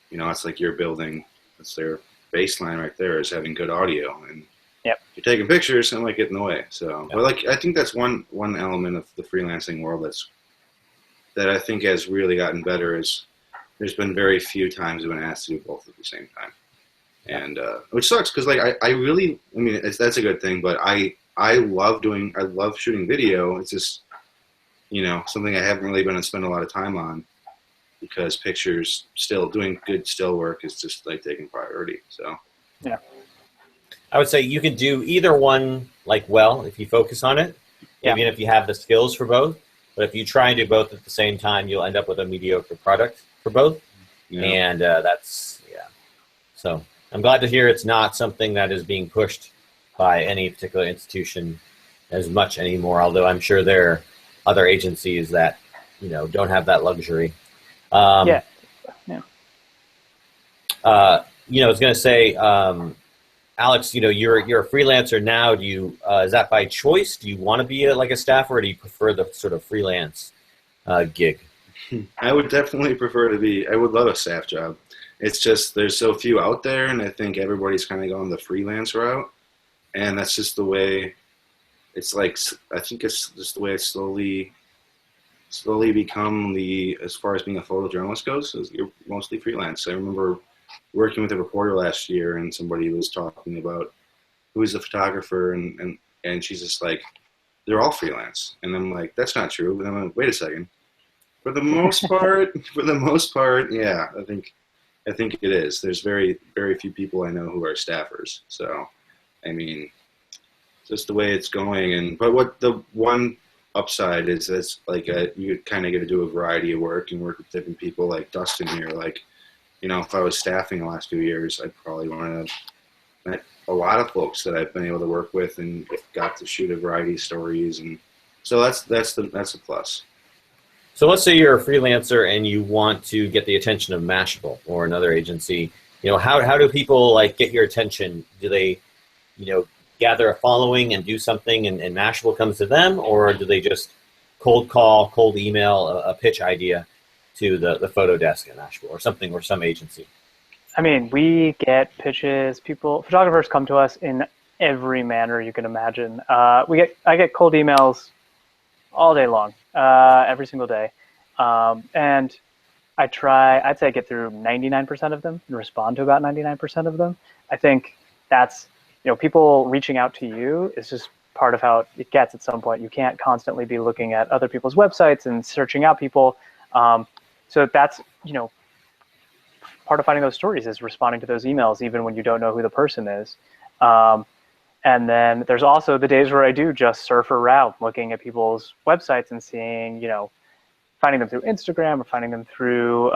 Speaker 2: you know, it's like you're building, it's their baseline right there is having good audio, and if you're taking pictures, it might get in the way. So, but like I think that's one element of the freelancing world that I think has really gotten better is there's been very few times I've been asked to do both at the same time. And which sucks because like I really, I mean, that's a good thing, but I love shooting video. It's just, you know, something I haven't really been to spend a lot of time on because pictures, still doing good still work is just like taking priority. So
Speaker 1: yeah, I would say you can do either one like well if you focus on it, even if you have the skills for both. But if you try and do both at the same time, you'll end up with a mediocre product for both. And that's so. I'm glad to hear it's not something that is being pushed by any particular institution as much anymore, although I'm sure there are other agencies that, you know, don't have that luxury. You know, I was going to say, Alex, you know, you're a freelancer now. Do you, is that by choice? Do you want to be like a staffer, or do you prefer the sort of freelance gig?
Speaker 2: I would definitely prefer to be, I would love a staff job. It's just there's so few out there, and I think everybody's kind of going the freelance route, and that's just the way. It's like I think it's just the way it's slowly become as far as being a photojournalist goes. You're mostly freelance. I remember working with a reporter last year, and somebody was talking about who's a photographer, and she's just like, they're all freelance, and I'm like, that's not true. But I'm like, wait a second. For the most part, yeah, I think it is. There's very, very few people I know who are staffers. So, I mean, just the way it's going. But what the one upside is that's like you kind of get to do a variety of work and work with different people like Dustin here. Like, you know, if I was staffing the last few years, I'd probably want to met a lot of folks that I've been able to work with and got to shoot a variety of stories. And so that's a plus.
Speaker 1: So let's say you're a freelancer and you want to get the attention of Mashable or another agency. You know, how do people like get your attention? Do they, you know, gather a following and do something and Mashable comes to them, or do they just cold call, cold email a pitch idea to the photo desk at Mashable or something, or some agency?
Speaker 3: I mean, we get pitches. Photographers come to us in every manner you can imagine. I get cold emails all day long, every single day. And I'd say I get through 99% of them and respond to about 99% of them. I think that's, you know, people reaching out to you is just part of how it gets at some point. You can't constantly be looking at other people's websites and searching out people. So that's, you know, part of finding those stories is responding to those emails, even when you don't know who the person is. And then there's also the days where I do just surf around looking at people's websites and seeing, you know, finding them through Instagram or finding them through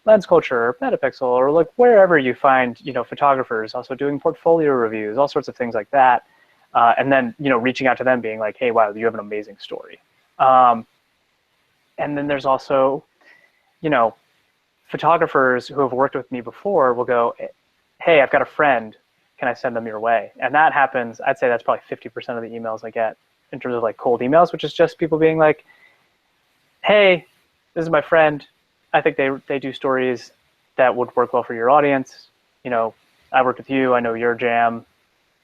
Speaker 3: Lens Culture or Metapixel or like wherever you find, you know, photographers also doing portfolio reviews, all sorts of things like that. And then, you know, reaching out to them being like, hey, wow, you have an amazing story. And then there's also, you know, photographers who have worked with me before will go, hey, I've got a friend. Can I send them your way? And that happens, I'd say that's probably 50% of the emails I get in terms of like cold emails, which is just people being like, hey, this is my friend. I think they do stories that would work well for your audience. You know, I worked with you, I know your jam,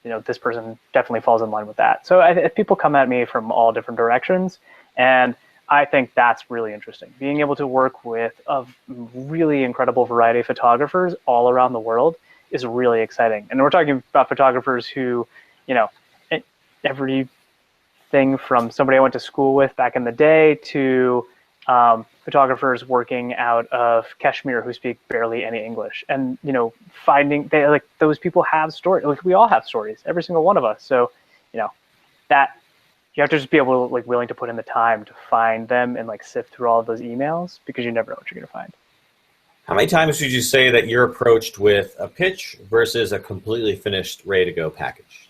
Speaker 3: this person definitely falls in line with that. So people come at me from all different directions, and I think that's really interesting. Being able to work with a really incredible variety of photographers all around the world is really exciting. And we're talking about photographers who, everything from somebody I went to school with back in the day to photographers working out of Kashmir who speak barely any English. And, finding those people have stories. Like, we all have stories, every single one of us. So, that you have to just be able to, willing to put in the time to find them and sift through all of those emails, because you never know what you're going to find.
Speaker 1: How many times would you say that you're approached with a pitch versus a completely finished, ready to go package?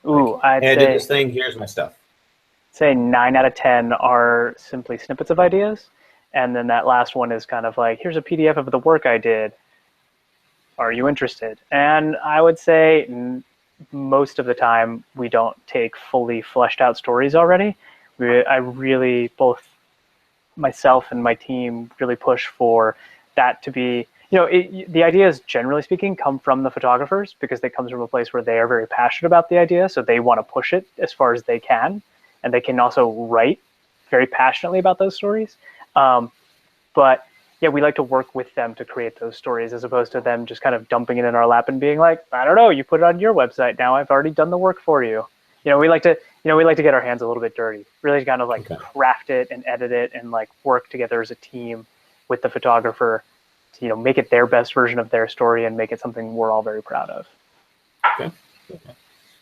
Speaker 3: Ooh,
Speaker 1: I did this thing, here's my stuff.
Speaker 3: Say 9 out of 10 are simply snippets of ideas. And then that last one is kind of here's a PDF of the work I did. Are you interested? And I would say most of the time we don't take fully fleshed out stories already. Both myself and my team really push for that to be, the ideas, generally speaking, come from the photographers, because they come from a place where they are very passionate about the idea. So they want to push it as far as they can. And they can also write very passionately about those stories. But yeah, we like to work with them to create those stories, as opposed to them just kind of dumping it in our lap and being like, I don't know, you put it on your website now, I've already done the work for you. We like to get our hands a little bit dirty, really kind of craft it and edit it and work together as a team with the photographer to, make it their best version of their story and make it something we're all very proud of.
Speaker 1: Okay.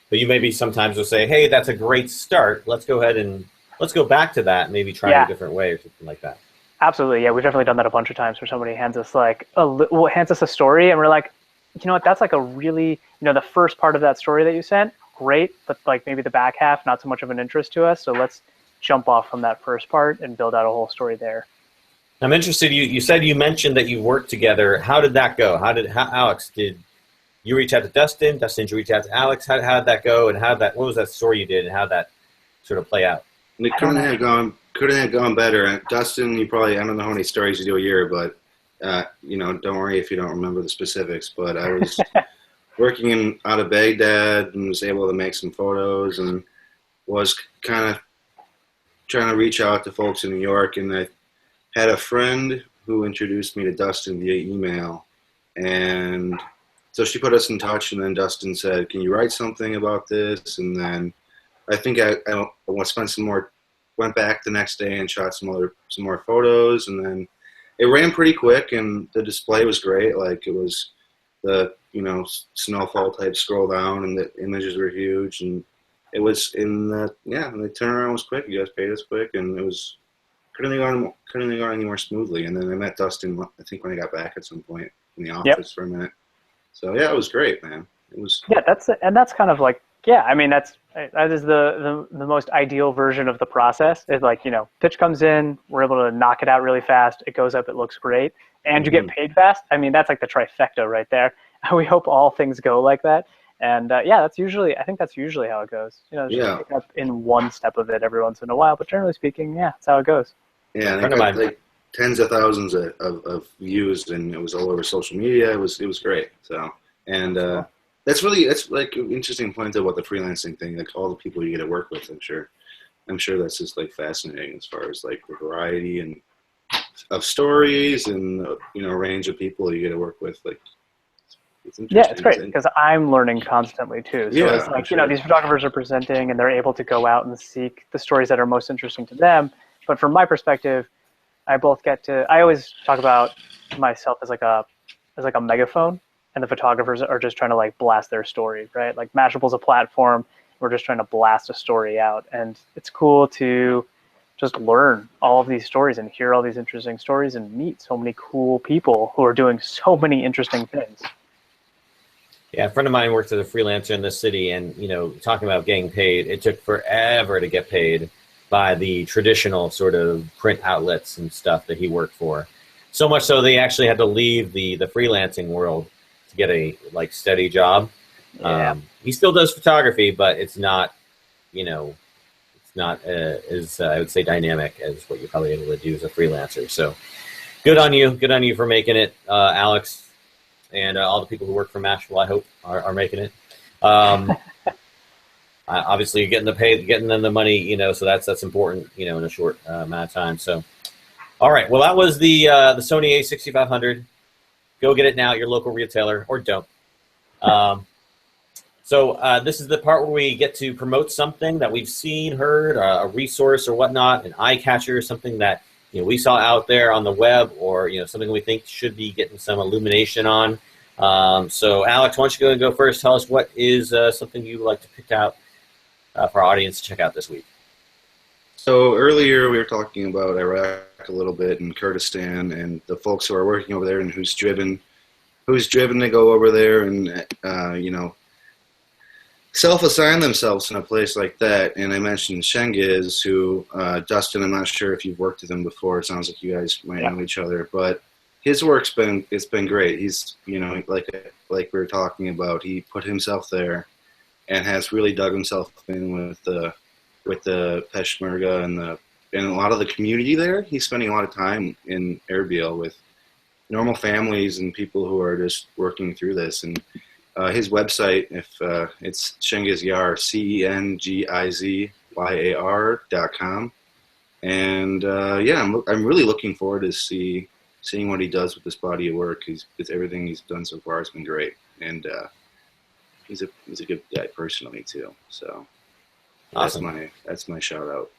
Speaker 1: But you maybe sometimes will say, hey, that's a great start. Let's go ahead and let's go back to that, maybe try it a different way or something like that.
Speaker 3: Absolutely. Yeah, we've definitely done that a bunch of times, where somebody hands us hands us a story, and we're like, you know what, that's a really, the first part of that story that you sent, great, but maybe the back half, not so much of an interest to us. So let's jump off from that first part and build out a whole story there.
Speaker 1: I'm interested. You said you mentioned that you worked together. How did that go? Alex, did you reach out to Dustin? Dustin, did you reach out to Alex? How did that go? And what was that story you did, and how did that sort of play out?
Speaker 2: It couldn't have gone better. Dustin, I don't know how many stories you do a year, but don't worry if you don't remember the specifics. But I was working out of Baghdad and was able to make some photos, and was kind of trying to reach out to folks in New York. And I had a friend who introduced me to Dustin via email, and so she put us in touch. And then Dustin said, "Can you write something about this?" And then I think I went back the next day and shot some more photos, and then it ran pretty quick, and the display was great. It was the snowfall type scroll down, and the images were huge, and it was and the turnaround was quick. You guys paid us quick, and it was couldn't have gone any more smoothly. And then I met Dustin, I think, when I got back at some point in the office for a minute. So yeah, it was great, man. It was.
Speaker 3: Yeah, that's kind of that is the most ideal version of the process. It's pitch comes in, we're able to knock it out really fast. It goes up, it looks great, and you get paid fast. That's the trifecta right there. We hope all things go like that. And I think that's usually how it goes. Just pick up in one step of it every once in a while, but generally speaking, that's how it goes.
Speaker 2: Yeah, and I got tens of thousands of views, and it was all over social media. It was great. So, and that's an interesting point about the freelancing thing. All the people you get to work with, I'm sure that's just fascinating as far as the variety and of stories and range of people you get to work with.
Speaker 3: It's great because I'm learning constantly too. So it's these photographers are presenting, and they're able to go out and seek the stories that are most interesting to them. But from my perspective, I always talk about myself as a megaphone, and the photographers are just trying to blast their story, right? Mashable's a platform. We're just trying to blast a story out, and it's cool to just learn all of these stories and hear all these interesting stories and meet so many cool people who are doing so many interesting things.
Speaker 1: Yeah, a friend of mine works as a freelancer in this city, and talking about getting paid, it took forever to get paid by the traditional sort of print outlets and stuff that he worked for. So much so they actually had to leave the freelancing world to get a steady job.
Speaker 3: Yeah.
Speaker 1: He still does photography, but it's not, it's not as I would say dynamic as what you're probably able to do as a freelancer. So good on you for making it, Alex. and all the people who work for Mashable, I hope, are making it. Obviously, getting them the money, you know, so that's important, you know, in a short amount of time. So, all right, well, that was the Sony A6500. Go get it now at your local retailer, or don't. So this is the part where we get to promote something that we've seen, heard, a resource or whatnot, an eye catcher, something that, you know, we saw out there on the web, or, you know, something we think should be getting some illumination on. So Alex, why don't you go first? Tell us what is something you would like to pick out for our audience to check out this week.
Speaker 2: So earlier we were talking about Iraq a little bit, and Kurdistan, and the folks who are working over there, and who's driven to go over there and you know, self-assign themselves in a place like that. And I mentioned Shengiz, who Dustin, I'm not sure if you've worked with him before. It sounds like you guys might know each other, but his work's been great. He's, you know, like we were talking about, he put himself there and has really dug himself in with the Peshmerga and a lot of the community there. He's spending a lot of time in Erbil with normal families and people who are just working through this. And his website, if it's Cengizyar, CENGIZYAR.com. And yeah, I'm really looking forward to seeing what he does with this body of work. Because everything he's done so far has been great, and he's a good guy personally too. So awesome. That's my shout out.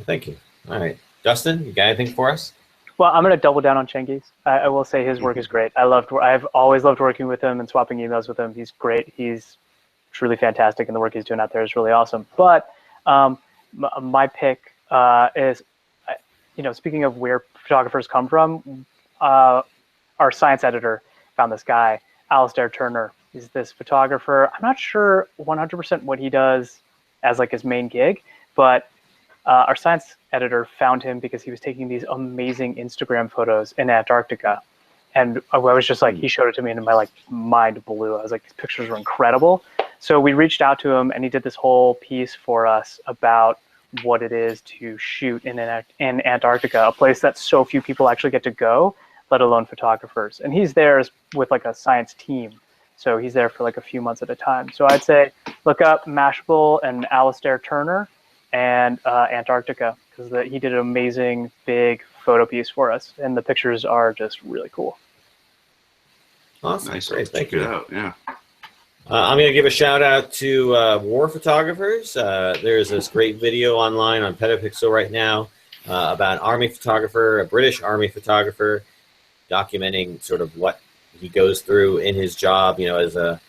Speaker 1: Thank you. All right, Dustin, you got anything for us?
Speaker 3: Well, I'm going to double down on Cengiz. I will say his work is great. I've always loved working with him and swapping emails with him. He's great. He's truly fantastic, and the work he's doing out there is really awesome. But my pick is, you know, speaking of where photographers come from, our science editor found this guy, Alistair Turner. He's this photographer. I'm not sure 100% what he does as like his main gig, but our science editor found him because he was taking these amazing Instagram photos in Antarctica. And I was just like, he showed it to me and my like mind blew. I was like, these pictures were incredible. So we reached out to him and he did this whole piece for us about what it is to shoot in Antarctica, a place that so few people actually get to go, let alone photographers. And he's there with like a science team. So he's there for like a few months at a time. So I'd say look up Mashable and Alistair Turner and Antarctica, because he did an amazing big photo piece for us, and the pictures are just really cool.
Speaker 1: Awesome.
Speaker 2: Nice.
Speaker 1: Great. Thank
Speaker 2: you.
Speaker 1: you.
Speaker 2: Yeah.
Speaker 1: I'm going to give a shout out to war photographers. There's this great video online on Petapixel right now about an army photographer, a British army photographer, documenting sort of what he goes through in his job. You know, as a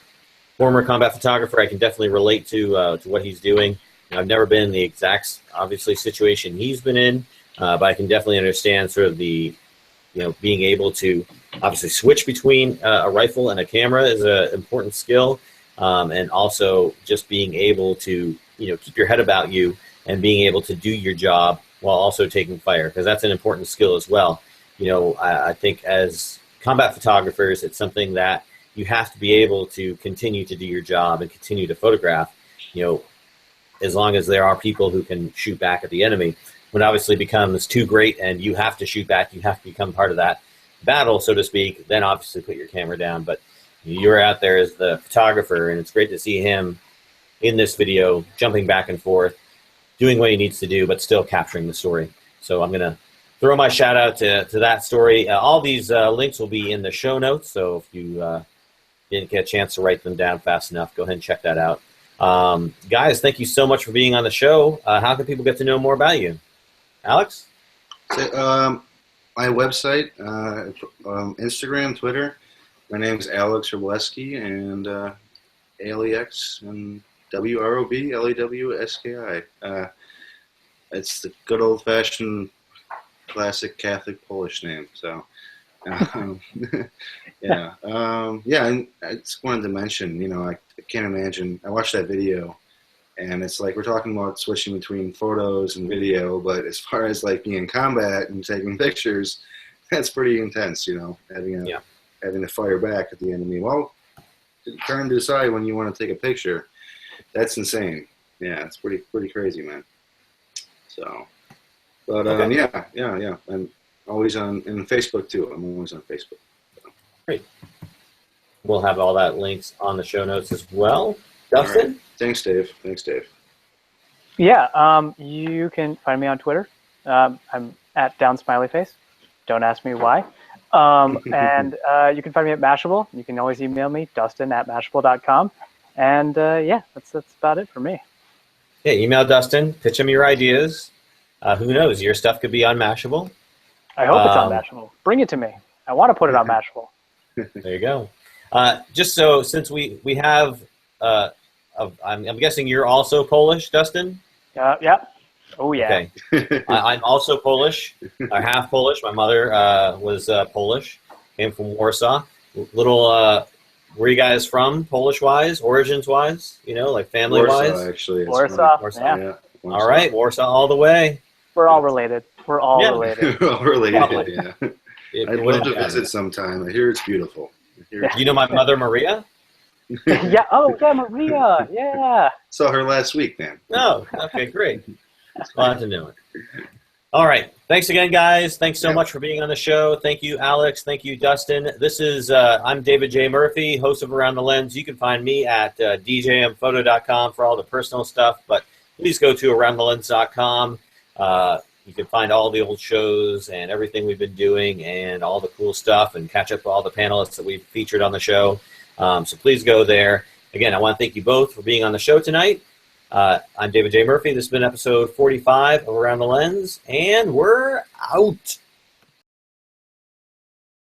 Speaker 1: former combat photographer, I can definitely relate to what he's doing. I've never been in the exact, obviously, situation he's been in, but I can definitely understand sort of the, you know, being able to obviously switch between a rifle and a camera is an important skill, and also just being able to, you know, keep your head about you and being able to do your job while also taking fire, because that's an important skill as well. You know, I think as combat photographers, it's something that you have to be able to continue to do your job and continue to photograph, you know, as long as there are people who can shoot back at the enemy. When it obviously becomes too great and you have to shoot back, you have to become part of that battle, so to speak, then obviously put your camera down. But you're out there as the photographer, and it's great to see him in this video, jumping back and forth, doing what he needs to do, but still capturing the story. So I'm going to throw my shout out to that story. All these links will be in the show notes, so if you didn't get a chance to write them down fast enough, go ahead and check that out. Guys, thank you so much for being on the show. How can people get to know more about you? Alex?
Speaker 2: My website, Instagram, Twitter. My name is Alex Robleski, and ALEX and WROBLAWSKI. It's the good old-fashioned classic Catholic Polish name. So, yeah. And I just wanted to mention, you know, I can't imagine. I watched that video, and it's like we're talking about switching between photos and video, but as far as like being in combat and taking pictures, that's pretty intense, you know, having to fire back at the enemy. Well, trying to decide when you want to take a picture, that's insane. Yeah, it's pretty crazy, man. So, but
Speaker 1: okay.
Speaker 2: Yeah. I'm always in Facebook too. I'm always on Facebook. So.
Speaker 1: Great. We'll have all that links on the show notes as well. Dustin?
Speaker 2: Right. Thanks, Dave.
Speaker 3: Yeah, you can find me on Twitter. I'm at downsmileyface. Don't ask me why. And you can find me at Mashable. You can always email me, dustin@mashable.com. And yeah, that's about it for me.
Speaker 1: Yeah, email Dustin, pitch him your ideas. Who knows? Your stuff could be on Mashable.
Speaker 3: I hope it's on Mashable. Bring it to me. I want to put it on Mashable.
Speaker 1: There you go. Just so, since we have, I'm guessing you're also Polish, Dustin?
Speaker 3: Yeah. Oh, yeah.
Speaker 1: Okay. I'm also Polish, half Polish. My mother was Polish, came from Warsaw. Little, where are you guys from, Polish-wise, origins-wise? You know, like family-wise?
Speaker 2: Warsaw, actually.
Speaker 3: Warsaw.
Speaker 2: Yeah.
Speaker 1: Warsaw. All right, Warsaw all the way.
Speaker 3: We're all related. We're all related.
Speaker 2: We're all related, yeah. I'd love to
Speaker 1: matter.
Speaker 2: visit sometime. I hear it's beautiful.
Speaker 1: You know my mother, Maria?
Speaker 3: Yeah. Oh, yeah, Maria. Yeah.
Speaker 2: Saw her last week, man.
Speaker 1: Oh, okay, great. Glad to know it. All right. Thanks again, guys. Thanks so much for being on the show. Thank you, Alex. Thank you, Dustin. This is, I'm David J. Murphy, host of Around the Lens. You can find me at djmphoto.com for all the personal stuff, but please go to aroundthelens.com. You can find all the old shows and everything we've been doing and all the cool stuff and catch up with all the panelists that we've featured on the show. So please go there. Again, I want to thank you both for being on the show tonight. I'm David J. Murphy. This has been episode 45 of Around the Lens, and we're out.